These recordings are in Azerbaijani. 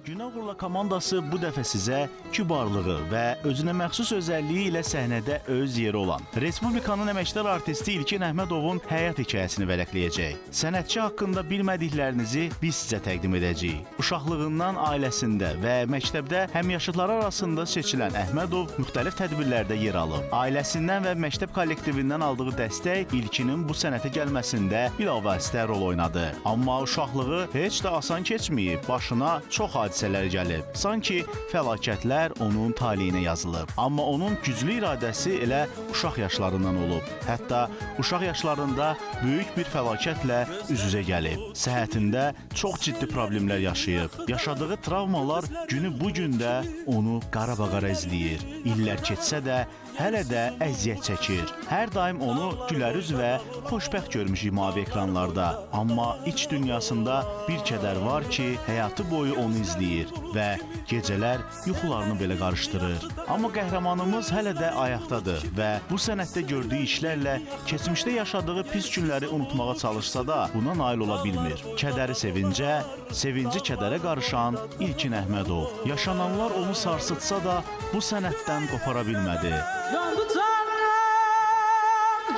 Günəğurla komandası bu dəfə sizə kübarlığı və özünə məxsus özəlliyi ilə səhnədə öz yeri olan Respublikanın əməkdar artisti İlkin Əhmədovun həyat hekayəsini vərəqləyəcək. Sənətçi haqqında bilmədiklərinizi biz sizə təqdim edəcəyik. Uşaqlığından ailəsində və məktəbdə həmyaşıdları arasında seçilən Əhmədov müxtəlif tədbirlərdə yer alıb. Ailəsindən və məktəb kollektivindən aldığı dəstək İlkinin bu sənətə gəlməsində bilavasitə rol oynadı. Amma uşaqlığı heç də asan keçməyib, başına çox hadisələr gəlib. Sanki fəlakətlər onun taleyinə yazılıb. Amma onun güclü iradəsi elə uşaq yaşlarından olub. Hətta uşaq yaşlarında böyük bir fəlakətlə üz-üzə gəlib. Səhhətində çox ciddi problemlər yaşayıb. Yaşadığı travmalar günü bu gündə onu qara-qara izləyir. İllər keçsə də hələ də əziyyət çəkir. Hər daim onu gülərüz və xoşbəxt görmüşük mavi ekranlarda. Amma iç dünyasında bir kədər var ki, həyatı boyu onu izləyir və gecələr yuxularını belə qarışdırır. Amma qəhrəmanımız hələ də ayaqdadır və bu sənətdə gördüyü işlərlə keçmişdə yaşadığı pis günləri unutmağa çalışsa da buna nail ola bilmir. Kədəri sevincə, sevinci kədərə qarışan İlkin Əhmədov. Yaşananlar onu sarsıtsa da bu sənətdən qopara bilmədi. Yandı canım,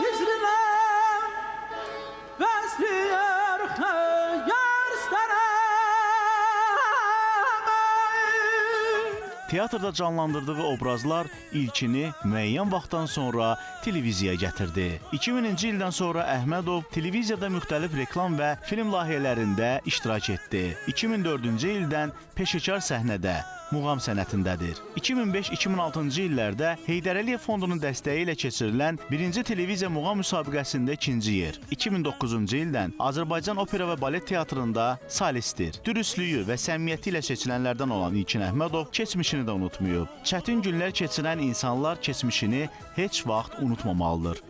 hicrinəm, vəsliyər Teatrda canlandırdığı obrazlar İlkini müəyyən vaxtdan sonra televiziyaya gətirdi. 2000-ci ildən sonra Əhmədov televiziyada müxtəlif reklam və film layihələrində iştirak etdi. 2004-cü ildən peşəkar səhnədə, muğam sənətindədir. 2005-2006-cı illərdə Heydər Əliyev Fondunun dəstəyi ilə keçirilən 1-ci televiziya muğam müsabiqəsində 2-ci yer. 2009-cu ildən Azərbaycan Opera və Balet Teatrında solistdir. Dürüstlüyü və səmimiyyəti ilə seçilənlərdən olan İlkin Əhmədov keçmişini də unutmayıb. Çətin günlər keçirən insanlar keçmişini heç vaxt unutmamalıdır.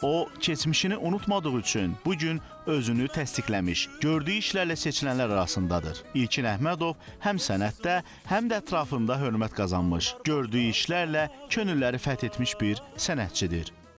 O, keçmişini unutmadığı üçün bugün özünü təsdiqləmiş, gördüyü işlərlə seçilənlər arasındadır. İlkin Əhmədov həm sənətdə, həm də ətrafında hörmət qazanmış, gördüyü işlərlə könülləri fəth etmiş bir sənətçidir.